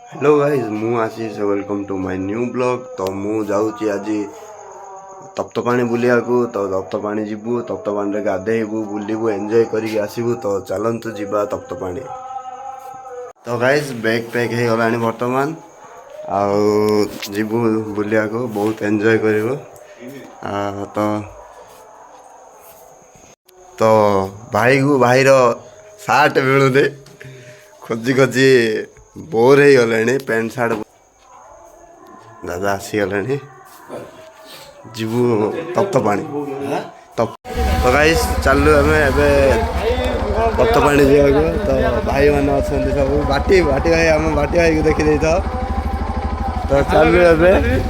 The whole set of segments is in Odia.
हेलो गाइज मु Ashish welcome to my new blog. तो मु जाऊँगी आज तप्तपाणी बुलिया को। तो तप्तपाणी जीवु, तप्तपाणी गाधेबू बुलू एंजॉय करके आसबू। तो चलतु जीवा तप्तपाणी। तो गाइज बैग पैक हो गलानी बर्तमान जीवु बुलिया को बहुत एंजॉय करू। तो तो भाई को भाईर सार्ट मिलुदे खोजी खोजी बोर हो गले। पैंट सार्ट दादा आसीगले जीवु तप्तपाणी। तो गाइस चलू आम तप्तपाणी जावाक। तो भाई मैंने अच्छा सब बाटी बाटी भाई आम बाटी भाई को देखी था। तो चलू ए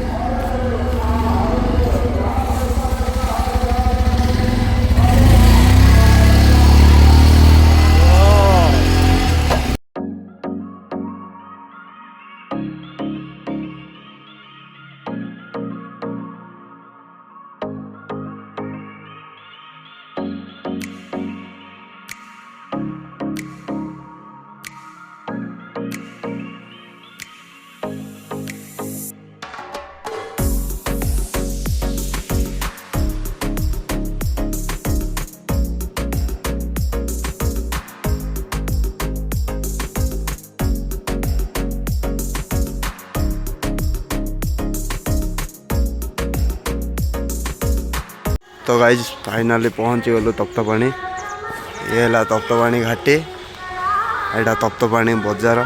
तो गाइज फाइनाली पहुँची गलु तप्तपाणी। ये है तप्तपाणी घाटी, यहाँ तप्तपाणी बजार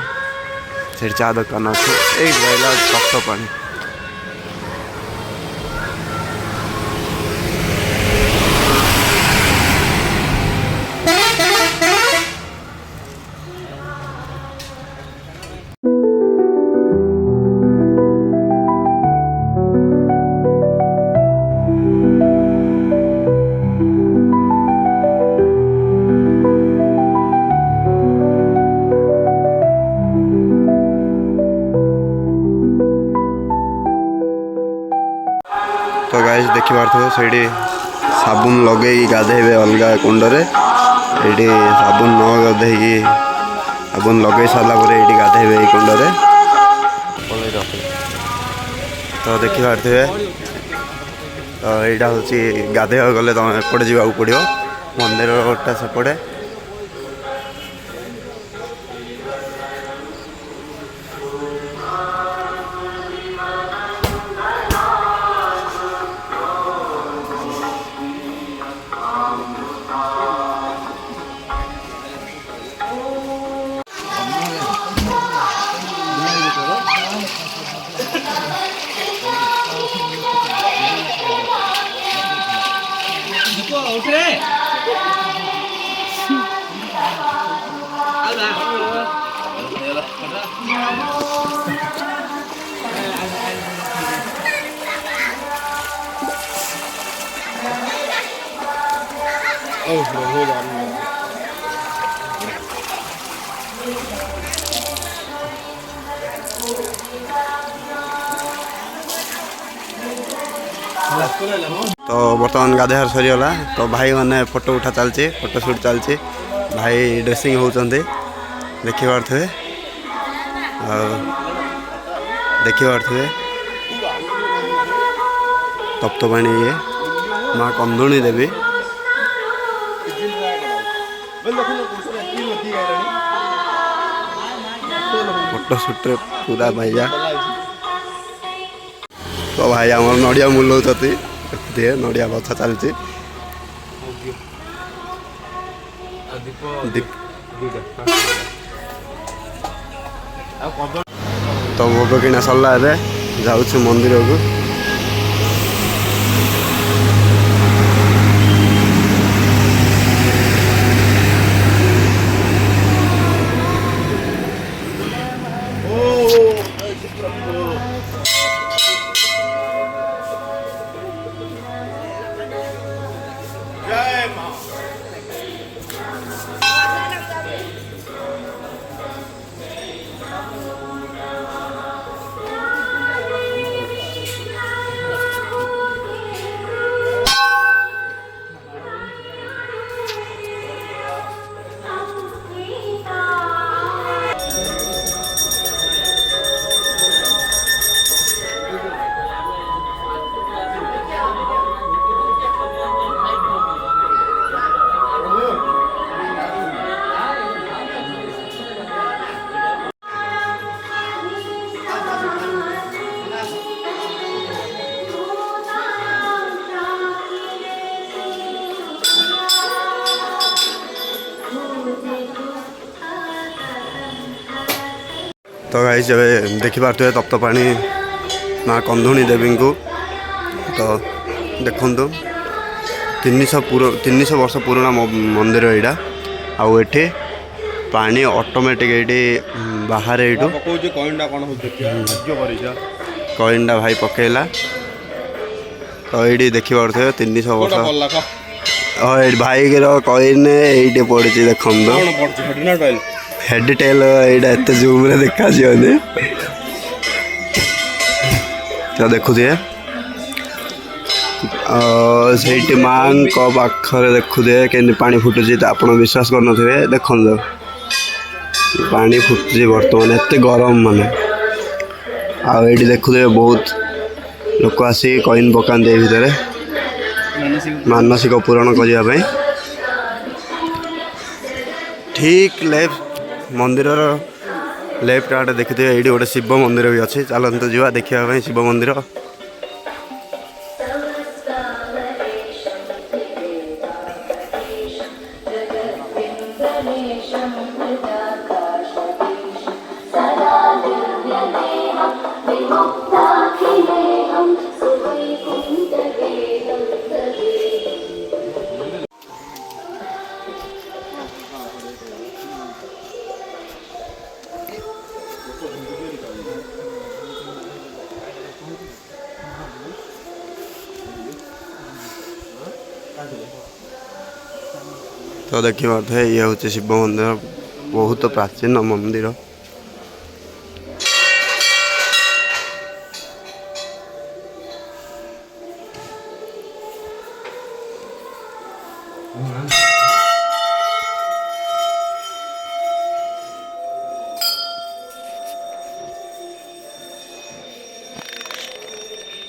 से चा दुकान अच्छे। रहा तप्तपाणी। तो गाइस देखी पारे से साबुन लगे गाधेबे अलग कुंडरे। ये साबुन न गाधे साबुन लगे सारापर ये गाधेबे कुंडरे। तो देखी पारे तो यहाँ हूँ गाधे गले तुम एपटे जावाक पड़ो मंदिर गोटा सेपटे। तो बर्तमान गाधेहार सरीगला। तो भाई मैंने फोटो उठा चलती, फोटो शूट चलती। भाई ड्रेसिंग होती देखी पारे। देखी पारे तप्तपाणी ये माँ कंदुणी देवी फोटो शूट पूरा भैया। तो भाई आम नड़िया मुलाऊँ देखिए नड़िया बछा चलती। तो भोग किना सरला जाऊँ मंदिर को। तो गाइस ଏବେ ଦେଖିପାରୁଥିବେ ତପ୍ତପାଣି ମା କନ୍ଧୁଣୀ ଦେବୀଙ୍କୁ। ତ ଦେଖନ୍ତୁ 300 ବର୍ଷ ପୁରୁଣା ମନ୍ଦିର ଏଇଟା। ଆଉ ଏଠି ପାଣି ଅଟୋମେଟିକ୍ ଏଇଠି ବାହାରେ ଏଇଠୁ କଏନ୍ଟା ଭାଇ ପକେଇଲା। ତ ଏଇଠି ଦେଖିପାରୁଥିବେ 300 ବର୍ଷ ଏଇଠି ଭାଇର କଏନ୍ ଏଇଠି ପଡ଼ିଛି ଦେଖନ୍ତୁ। ହେଡ୍ ଟେଲ୍ ଏଇଟା ଏତେ ଜୁମ୍ରେ ଦେଖାଯିବନି। ତ ଦେଖୁଥିବେ ସେଇଠି ମାଙ୍କ ପାଖରେ ଦେଖୁଥିବେ କେମିତି ପାଣି ଫୁଟୁଛି। ତ ଆପଣ ବିଶ୍ୱାସ କରୁନଥିବେ, ଦେଖନ୍ତୁ ପାଣି ଫୁଟୁଛି ବର୍ତ୍ତମାନ, ଏତେ ଗରମ ମାନେ। ଆଉ ଏଇଠି ଦେଖୁଥିବେ ବହୁତ ଲୋକ ଆସି କଏନ୍ ପକାନ୍ତି ଏ ଭିତରେ ମାନସିକ ପୂରଣ କରିବା ପାଇଁ। ଠିକ୍ ମନ୍ଦିରର ଲେଫ୍ଟ ଆଡ଼େ ଦେଖିଥିବେ ଏଇଠି ଗୋଟେ ଶିବ ମନ୍ଦିର ବି ଅଛି। ଚାଲନ୍ତୁ ଯିବା ଦେଖିବା ପାଇଁ ଶିବ ମନ୍ଦିର। ତ ଦେଖିପାରୁଥିବେ ଇଏ ହେଉଛି ଶିବ ମନ୍ଦିର, ବହୁତ ପ୍ରାଚୀନ ମନ୍ଦିର।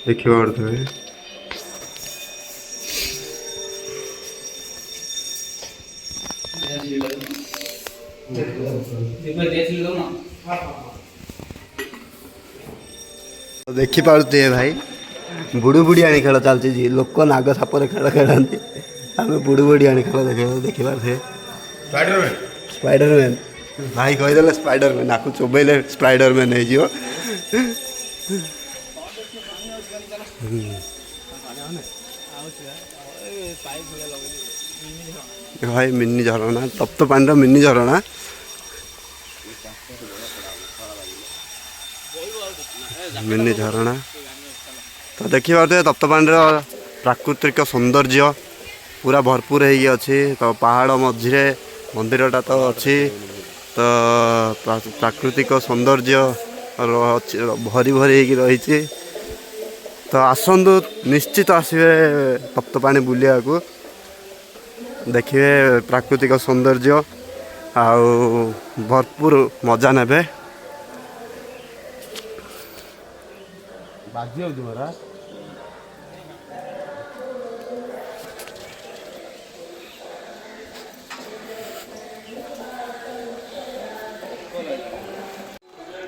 ଦେଖିପାରୁଥିବେ ଦେଖିପାରୁଥିବେ ଭାଇ ବୁଡ଼ୁ ବୁଡ଼ିଆଣି ଖେଳ ଚାଲିଛି। ଲୋକ ନାଗ ସାପରେ ଖେଳ ଖେଳନ୍ତି, ଆମେ ବୁଡ଼ୁ ବୁଡ଼ିଆଣି ଖେଳ ଦେଖିପାରୁଥିବେ। ସ୍ପାଇଡରମ୍ୟାନ୍ ଭାଇ କହିଦେଲେ ସ୍ପାଇଡରମ୍ୟାନ୍, ଆକୁ ଚୋବେଇଲେ ସ୍ପାଇଡରମ୍ୟାନ୍ ହେଇଯିବ। ଭାଇ ମିନି ଝରଣା, ତପ୍ତପାଣିର ମିନି ଝରଣା। ମିନି ଝରଣା ତ ଦେଖିପାରୁଥିବେ ତପ୍ତପାଣିର ପ୍ରାକୃତିକ ସୌନ୍ଦର୍ଯ୍ୟ ପୁରା ଭରପୁର ହେଇକି ଅଛି। ତ ପାହାଡ଼ ମଝିରେ ମନ୍ଦିରଟା ତ ଅଛି। ତ ପ୍ରାକୃତିକ ସୌନ୍ଦର୍ଯ୍ୟ ଭରି ଭରି ହେଇକି ରହିଛି। ତ ଆସନ୍ତୁ, ନିଶ୍ଚିତ ଆସିବେ ତପ୍ତପାଣି ବୁଲିବାକୁ, ଦେଖିବେ ପ୍ରାକୃତିକ ସୌନ୍ଦର୍ଯ୍ୟ ଆଉ ଭରପୁର ମଜା ନେବେ।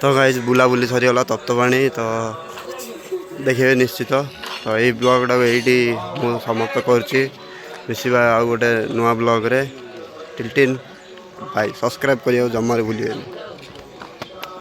ତ ଗାଇସ୍ ବୁଲାବୁଲି ସରିଗଲା ତପ୍ତପାଣି। ତ ଦେଖିବେ ନିଶ୍ଚିତ। ତ ଏଇ ବ୍ଲଗ୍ଟାକୁ ଏଇଠି ମୁଁ ସମାପ୍ତ କରୁଛି। ମିଶିବା ଆଉ ଗୋଟେ ନୂଆ ବ୍ଲଗ୍ରେ। ଟିଲ୍ ଟିଲ୍ ଭାଇ ସବସ୍କ୍ରାଇବ୍ କରିବାକୁ ଜମାରୁ ଭୁଲିବେନି।